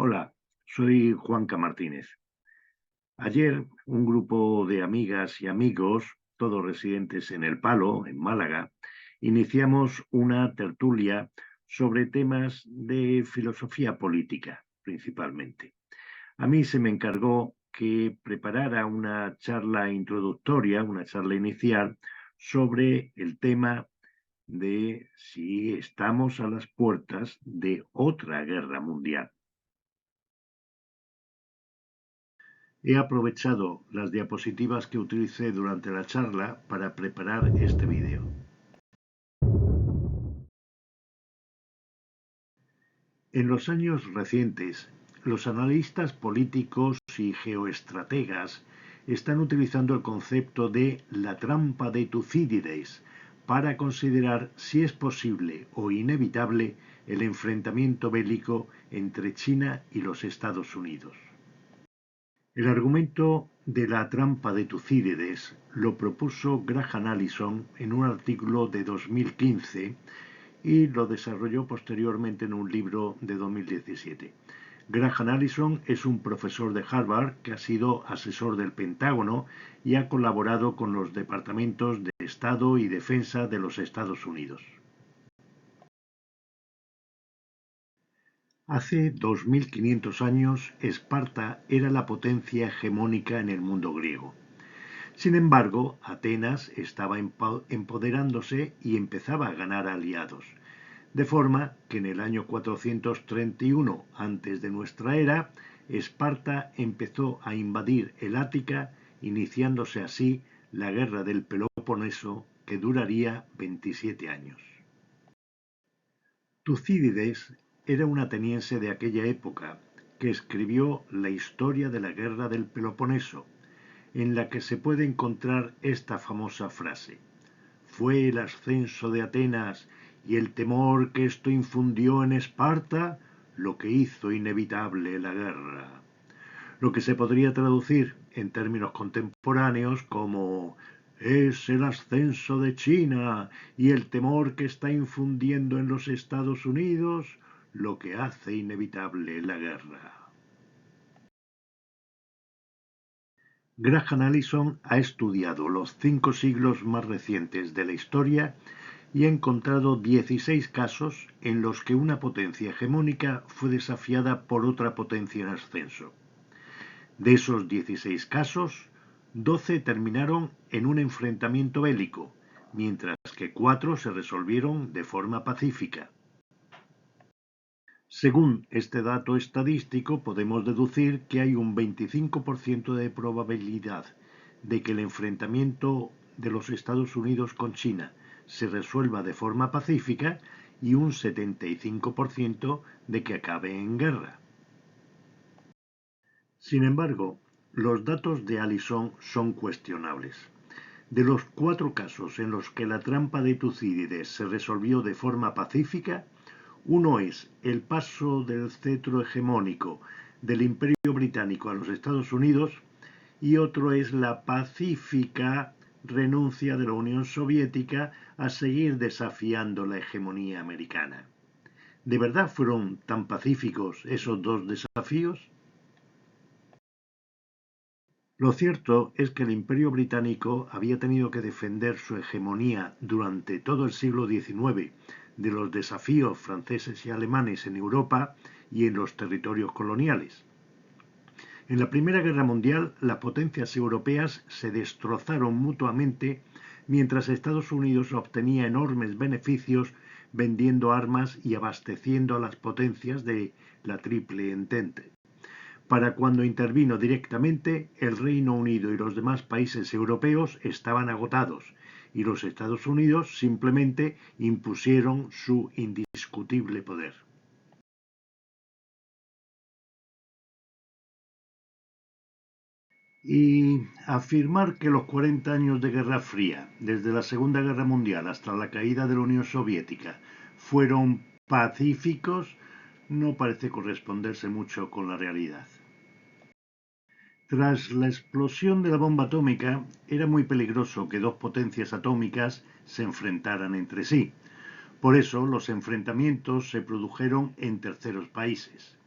Hola, soy Juanca Martínez. Ayer un grupo de amigas y amigos, todos residentes en El Palo, en Málaga, iniciamos una tertulia sobre temas de filosofía política, principalmente. A mí se me encargó que preparara una charla introductoria, una charla inicial, sobre el tema de si estamos a las puertas de otra guerra mundial. He aprovechado las diapositivas que utilicé durante la charla para preparar este vídeo. En los años recientes, los analistas políticos y geoestrategas están utilizando el concepto de la trampa de Tucídides para considerar si es posible o inevitable el enfrentamiento bélico entre China y los Estados Unidos. El argumento de la trampa de Tucídides lo propuso Graham Allison en un artículo de 2015 y lo desarrolló posteriormente en un libro de 2017. Graham Allison es un profesor de Harvard que ha sido asesor del Pentágono y ha colaborado con los departamentos de Estado y Defensa de los Estados Unidos. Hace 2500 años, Esparta era la potencia hegemónica en el mundo griego. Sin embargo, Atenas estaba empoderándose y empezaba a ganar aliados, de forma que en el año 431 antes de nuestra era, Esparta empezó a invadir el Ática, iniciándose así la guerra del Peloponeso, que duraría 27 años. Tucídides era un ateniense de aquella época que escribió la historia de la guerra del Peloponeso, en la que se puede encontrar esta famosa frase: «Fue el ascenso de Atenas y el temor que esto infundió en Esparta lo que hizo inevitable la guerra», lo que se podría traducir en términos contemporáneos como «es el ascenso de China y el temor que está infundiendo en los Estados Unidos lo que hace inevitable la guerra». Graham Allison ha estudiado los 5 siglos más recientes de la historia y ha encontrado 16 casos en los que una potencia hegemónica fue desafiada por otra potencia en ascenso. De esos 16 casos, 12 terminaron en un enfrentamiento bélico, mientras que 4 se resolvieron de forma pacífica. Según este dato estadístico, podemos deducir que hay un 25% de probabilidad de que el enfrentamiento de los Estados Unidos con China se resuelva de forma pacífica y un 75% de que acabe en guerra. Sin embargo, los datos de Allison son cuestionables. De los 4 casos en los que la trampa de Tucídides se resolvió de forma pacífica, uno es el paso del cetro hegemónico del Imperio Británico a los Estados Unidos y otro es la pacífica renuncia de la Unión Soviética a seguir desafiando la hegemonía americana. ¿De verdad fueron tan pacíficos esos dos desafíos? Lo cierto es que el Imperio Británico había tenido que defender su hegemonía durante todo el siglo XIX de los desafíos franceses y alemanes en Europa y en los territorios coloniales. En la Primera Guerra Mundial, las potencias europeas se destrozaron mutuamente mientras Estados Unidos obtenía enormes beneficios vendiendo armas y abasteciendo a las potencias de la Triple Entente. Para cuando intervino directamente, el Reino Unido y los demás países europeos estaban agotados y los Estados Unidos simplemente impusieron su indiscutible poder. Y afirmar que los 40 años de Guerra Fría, desde la Segunda Guerra Mundial hasta la caída de la Unión Soviética, fueron pacíficos, no parece corresponderse mucho con la realidad. Tras la explosión de la bomba atómica, era muy peligroso que dos potencias atómicas se enfrentaran entre sí. Por eso los enfrentamientos se produjeron en terceros países.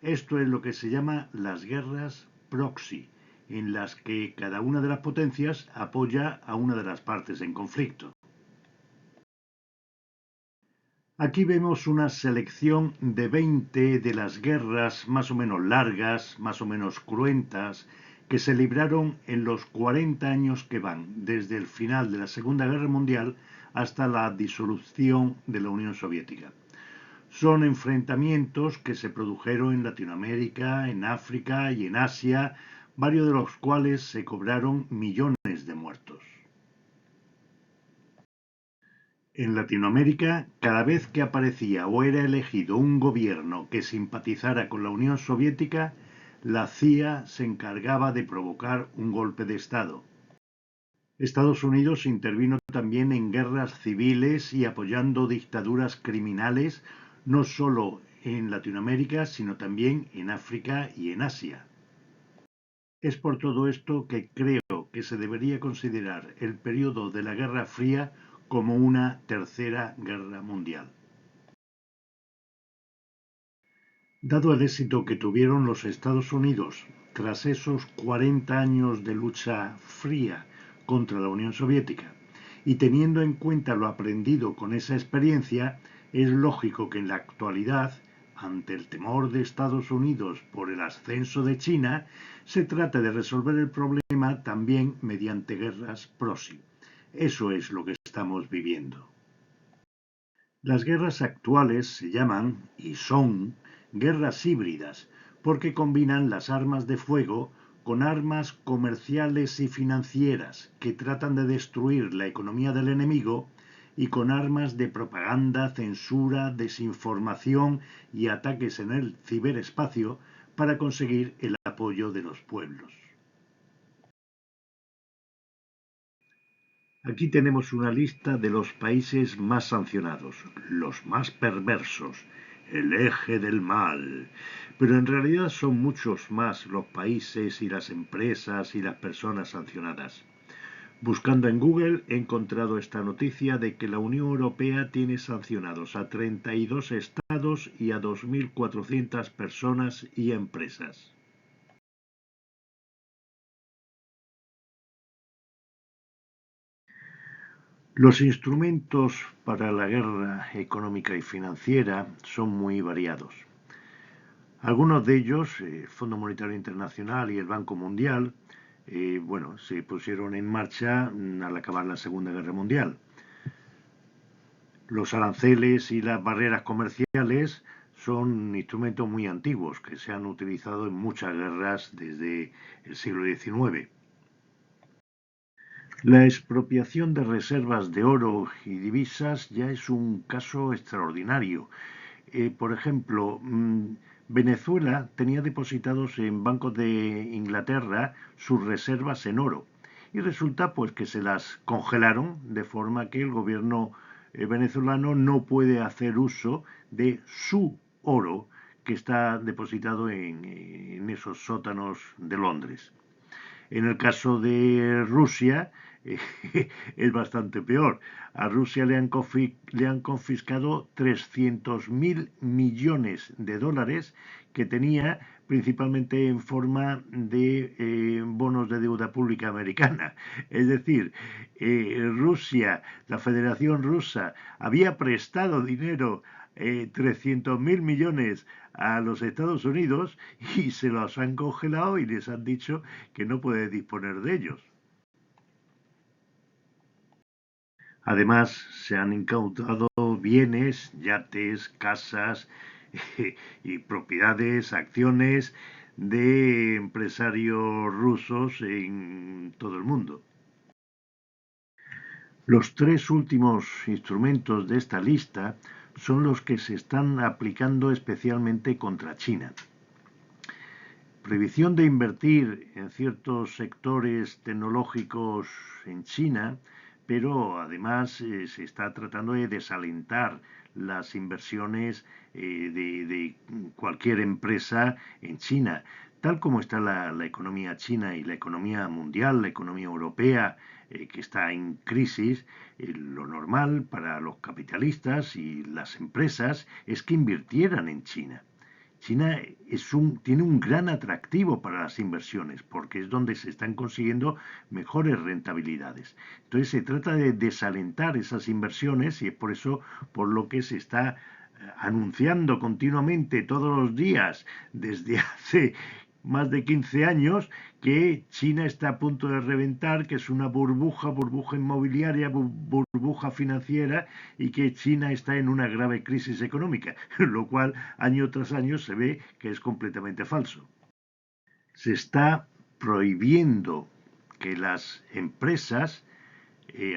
Esto es lo que se llama las guerras proxy, en las que cada una de las potencias apoya a una de las partes en conflicto. Aquí vemos una selección de 20 de las guerras más o menos largas, más o menos cruentas, que se libraron en los 40 años que van, desde el final de la Segunda Guerra Mundial hasta la disolución de la Unión Soviética. Son enfrentamientos que se produjeron en Latinoamérica, en África y en Asia, varios de los cuales se cobraron millones de muertos. En Latinoamérica, cada vez que aparecía o era elegido un gobierno que simpatizara con la Unión Soviética, la CIA se encargaba de provocar un golpe de Estado. Estados Unidos intervino también en guerras civiles y apoyando dictaduras criminales, no solo en Latinoamérica, sino también en África y en Asia. Es por todo esto que creo que se debería considerar el periodo de la Guerra Fría como una tercera guerra mundial. Dado el éxito que tuvieron los Estados Unidos tras esos 40 años de lucha fría contra la Unión Soviética, y teniendo en cuenta lo aprendido con esa experiencia, es lógico que en la actualidad, ante el temor de Estados Unidos por el ascenso de China, se trate de resolver el problema también mediante guerras proxy. Eso es lo que estamos viviendo. Las guerras actuales se llaman, y son, guerras híbridas, porque combinan las armas de fuego con armas comerciales y financieras que tratan de destruir la economía del enemigo y con armas de propaganda, censura, desinformación y ataques en el ciberespacio para conseguir el apoyo de los pueblos. Aquí tenemos una lista de los países más sancionados, los más perversos, el eje del mal. Pero en realidad son muchos más los países y las empresas y las personas sancionadas. Buscando en Google he encontrado esta noticia de que la Unión Europea tiene sancionados a 32 estados y a 2.400 personas y empresas. Los instrumentos para la guerra económica y financiera son muy variados. Algunos de ellos, el Fondo Monetario Internacional y el Banco Mundial, se pusieron en marcha al acabar la Segunda Guerra Mundial. Los aranceles y las barreras comerciales son instrumentos muy antiguos que se han utilizado en muchas guerras desde el siglo XIX. La expropiación de reservas de oro y divisas ya es un caso extraordinario. Por ejemplo, Venezuela tenía depositados en bancos de Inglaterra sus reservas en oro y resulta pues que se las congelaron de forma que el gobierno venezolano no puede hacer uso de su oro que está depositado en esos sótanos de Londres. En el caso de Rusia es bastante peor. A Rusia le han confiscado 300.000 millones de dólares que tenía principalmente en forma de bonos de deuda pública americana. Es decir, Rusia, la Federación Rusa, había prestado dinero 300.000 millones a los Estados Unidos y se los han congelado y les han dicho que no puede disponer de ellos. Además, se han incautado bienes, yates, casas y propiedades, acciones de empresarios rusos en todo el mundo. Los tres últimos instrumentos de esta lista son los que se están aplicando especialmente contra China. Prohibición de invertir en ciertos sectores tecnológicos en China, pero además se está tratando de desalentar las inversiones de cualquier empresa en China. Tal como está la economía china y la economía mundial, la economía europea, que está en crisis, lo normal para los capitalistas y las empresas es que invirtieran en China. China tiene un gran atractivo para las inversiones porque es donde se están consiguiendo mejores rentabilidades. Entonces se trata de desalentar esas inversiones y es por eso por lo que se está anunciando continuamente todos los días desde hace más de 15 años que China está a punto de reventar, que es una burbuja inmobiliaria, burbuja financiera y que China está en una grave crisis económica, lo cual año tras año se ve que es completamente falso. Se está prohibiendo que las empresas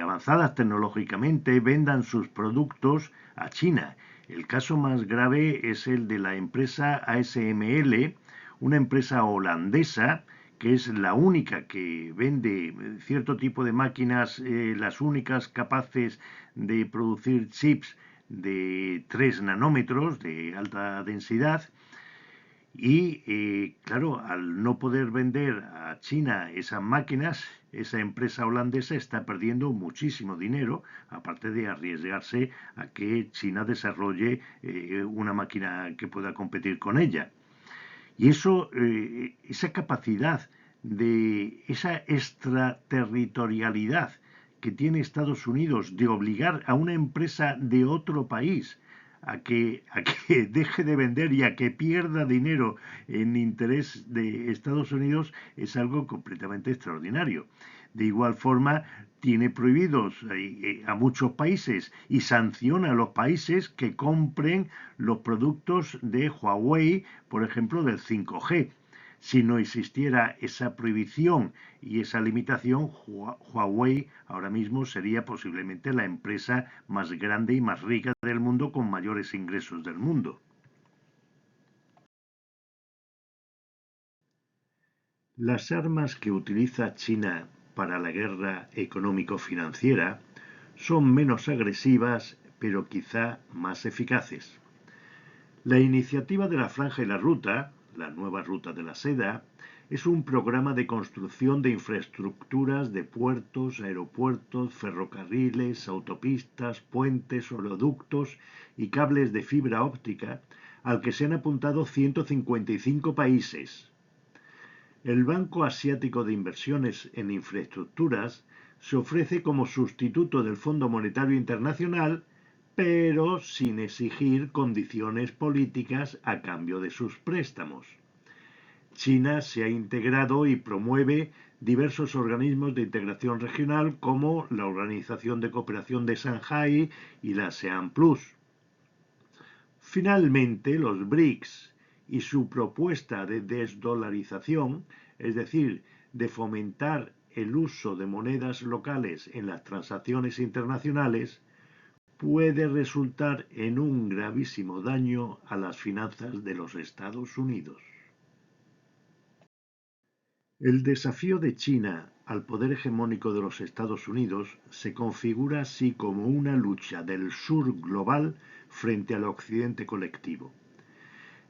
avanzadas tecnológicamente vendan sus productos a China. El caso más grave es el de la empresa ASML, una empresa holandesa que es la única que vende cierto tipo de máquinas, las únicas capaces de producir chips de 3 nanómetros de alta densidad. Y claro, al no poder vender a China esas máquinas, esa empresa holandesa está perdiendo muchísimo dinero, aparte de arriesgarse a que China desarrolle una máquina que pueda competir con ella. Y eso, esa capacidad esa extraterritorialidad que tiene Estados Unidos de obligar a una empresa de otro país a que deje de vender y a que pierda dinero en interés de Estados Unidos es algo completamente extraordinario. De igual forma, tiene prohibidos a muchos países y sanciona a los países que compren los productos de Huawei, por ejemplo, del 5G. Si no existiera esa prohibición y esa limitación, Huawei ahora mismo sería posiblemente la empresa más grande y más rica del mundo con mayores ingresos del mundo. Las armas que utiliza China para la guerra económico-financiera son menos agresivas, pero quizá más eficaces. La iniciativa de la Franja y la Ruta, la nueva Ruta de la Seda, es un programa de construcción de infraestructuras de puertos, aeropuertos, ferrocarriles, autopistas, puentes, oleoductos y cables de fibra óptica al que se han apuntado 155 países. El Banco Asiático de Inversiones en Infraestructuras se ofrece como sustituto del Fondo Monetario Internacional, pero sin exigir condiciones políticas a cambio de sus préstamos. China se ha integrado y promueve diversos organismos de integración regional como la Organización de Cooperación de Shanghái y la ASEAN Plus. Finalmente, los BRICS y su propuesta de desdolarización, es decir, de fomentar el uso de monedas locales en las transacciones internacionales, puede resultar en un gravísimo daño a las finanzas de los Estados Unidos. El desafío de China al poder hegemónico de los Estados Unidos se configura así como una lucha del sur global frente al occidente colectivo.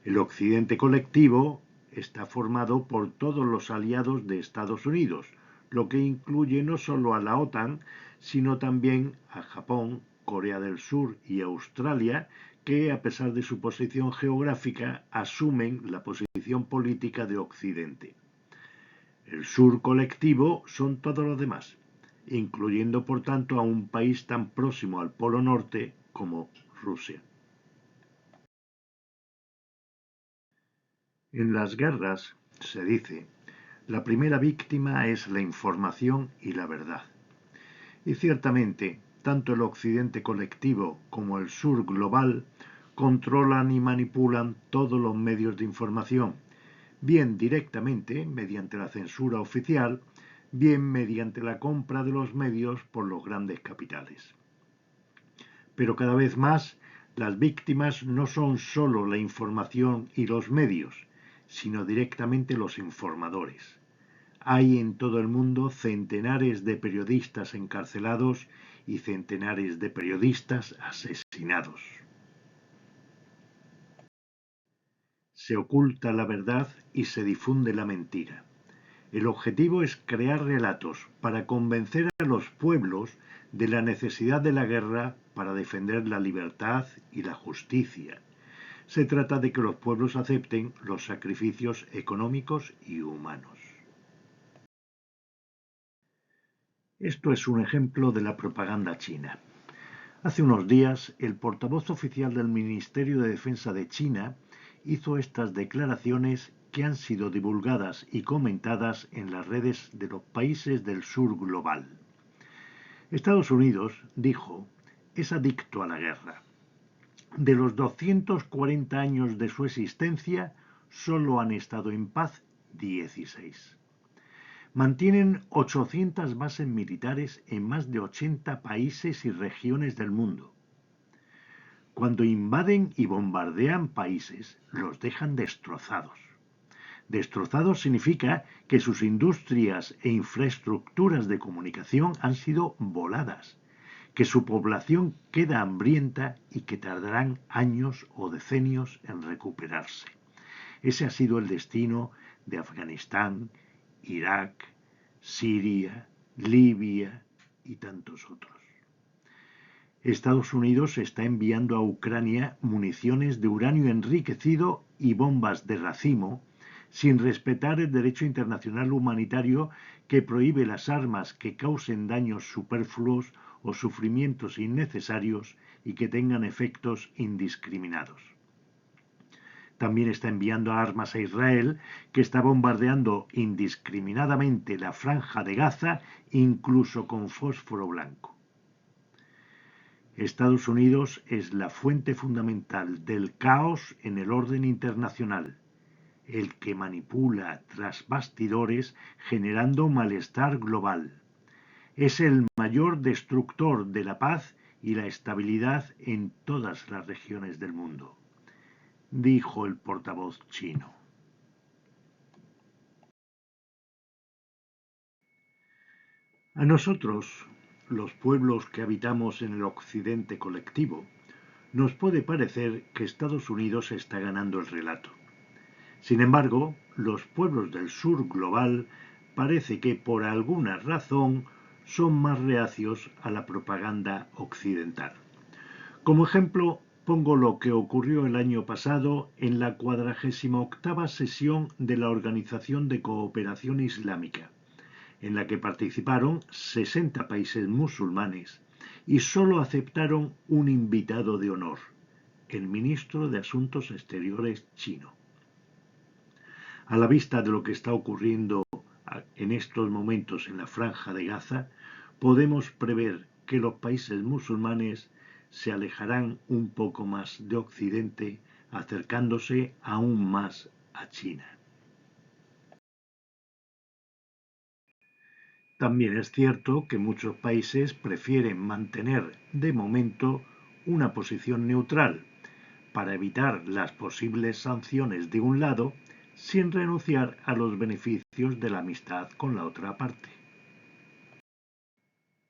El occidente colectivo está formado por todos los aliados de Estados Unidos, lo que incluye no solo a la OTAN, sino también a Japón, Corea del Sur y Australia, que a pesar de su posición geográfica asumen la posición política de Occidente. El sur colectivo son todos los demás, incluyendo por tanto a un país tan próximo al Polo Norte como Rusia. En las guerras, se dice, la primera víctima es la información y la verdad. Y ciertamente, tanto el occidente colectivo como el sur global controlan y manipulan todos los medios de información, bien directamente mediante la censura oficial, bien mediante la compra de los medios por los grandes capitales. Pero cada vez más, las víctimas no son solo la información y los medios, sino directamente los informadores. Hay en todo el mundo centenares de periodistas encarcelados y centenares de periodistas asesinados. Se oculta la verdad y se difunde la mentira. El objetivo es crear relatos para convencer a los pueblos de la necesidad de la guerra para defender la libertad y la justicia. Se trata de que los pueblos acepten los sacrificios económicos y humanos. Esto es un ejemplo de la propaganda china. Hace unos días, el portavoz oficial del Ministerio de Defensa de China hizo estas declaraciones que han sido divulgadas y comentadas en las redes de los países del sur global. Estados Unidos, dijo, es adicto a la guerra. De los 240 años de su existencia, solo han estado en paz 16. Mantienen 800 bases militares en más de 80 países y regiones del mundo. Cuando invaden y bombardean países, los dejan destrozados. Destrozados significa que sus industrias e infraestructuras de comunicación han sido voladas, que su población queda hambrienta y que tardarán años o decenios en recuperarse. Ese ha sido el destino de Afganistán, Irak, Siria, Libia y tantos otros. Estados Unidos está enviando a Ucrania municiones de uranio enriquecido y bombas de racimo sin respetar el derecho internacional humanitario que prohíbe las armas que causen daños superfluos o sufrimientos innecesarios y que tengan efectos indiscriminados. También está enviando armas a Israel, que está bombardeando indiscriminadamente la franja de Gaza, incluso con fósforo blanco. Estados Unidos es la fuente fundamental del caos en el orden internacional, el que manipula tras bastidores generando malestar global. Es el mayor destructor de la paz y la estabilidad en todas las regiones del mundo, dijo el portavoz chino. A nosotros, los pueblos que habitamos en el occidente colectivo, nos puede parecer que Estados Unidos está ganando el relato. Sin embargo, los pueblos del sur global parece que por alguna razón son más reacios a la propaganda occidental. Como ejemplo, pongo lo que ocurrió el año pasado en la 48ª sesión de la Organización de Cooperación Islámica, en la que participaron 60 países musulmanes y solo aceptaron un invitado de honor, el ministro de Asuntos Exteriores chino. A la vista de lo que está ocurriendo en estos momentos en la Franja de Gaza, podemos prever que los países musulmanes se alejarán un poco más de Occidente, acercándose aún más a China. También es cierto que muchos países prefieren mantener de momento una posición neutral para evitar las posibles sanciones de un lado sin renunciar a los beneficios de la amistad con la otra parte.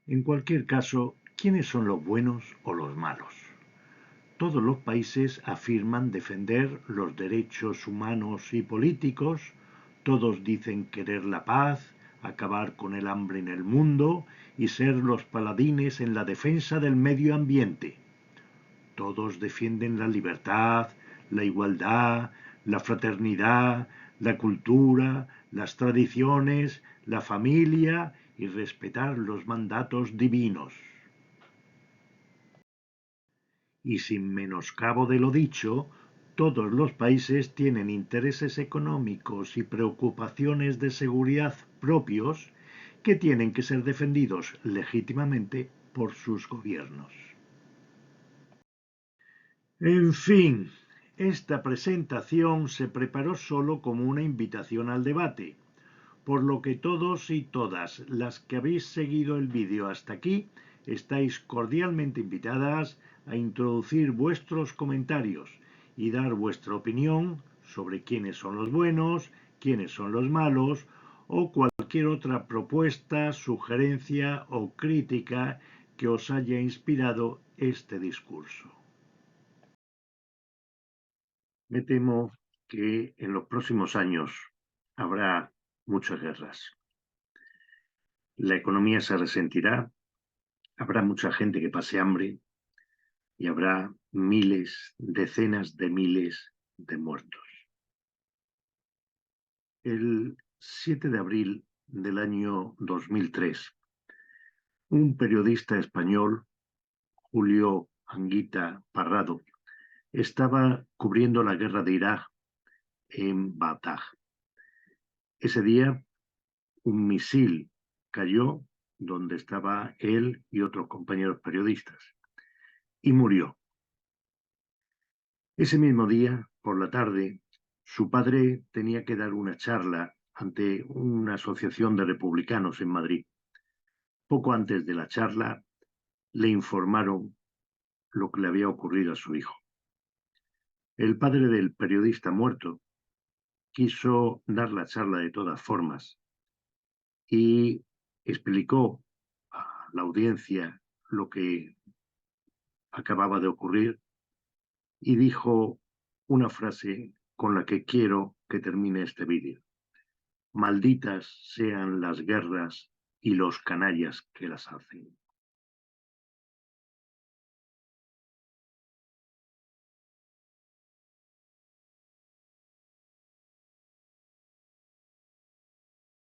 En cualquier caso, ¿quiénes son los buenos o los malos? Todos los países afirman defender los derechos humanos y políticos, todos dicen querer la paz, acabar con el hambre en el mundo y ser los paladines en la defensa del medio ambiente. Todos defienden la libertad, la igualdad, la fraternidad, la cultura, las tradiciones, la familia y respetar los mandatos divinos. Y sin menoscabo de lo dicho, todos los países tienen intereses económicos y preocupaciones de seguridad propios que tienen que ser defendidos legítimamente por sus gobiernos. En fin, esta presentación se preparó solo como una invitación al debate, por lo que todos y todas las que habéis seguido el vídeo hasta aquí estáis cordialmente invitadas a introducir vuestros comentarios y dar vuestra opinión sobre quiénes son los buenos, quiénes son los malos o cualquier otra propuesta, sugerencia o crítica que os haya inspirado este discurso. Me temo que en los próximos años habrá muchas guerras. La economía se resentirá, habrá mucha gente que pase hambre y habrá miles, decenas de miles de muertos. El 7 de abril del año 2003, un periodista español, Julio Anguita Parrado, estaba cubriendo la guerra de Irak en Bagdad. Ese día, un misil cayó donde estaba él y otros compañeros periodistas y murió. Ese mismo día, por la tarde, su padre tenía que dar una charla ante una asociación de republicanos en Madrid. Poco antes de la charla, le informaron lo que le había ocurrido a su hijo. El padre del periodista muerto quiso dar la charla de todas formas y explicó a la audiencia lo que acababa de ocurrir y dijo una frase con la que quiero que termine este vídeo. Malditas sean las guerras y los canallas que las hacen.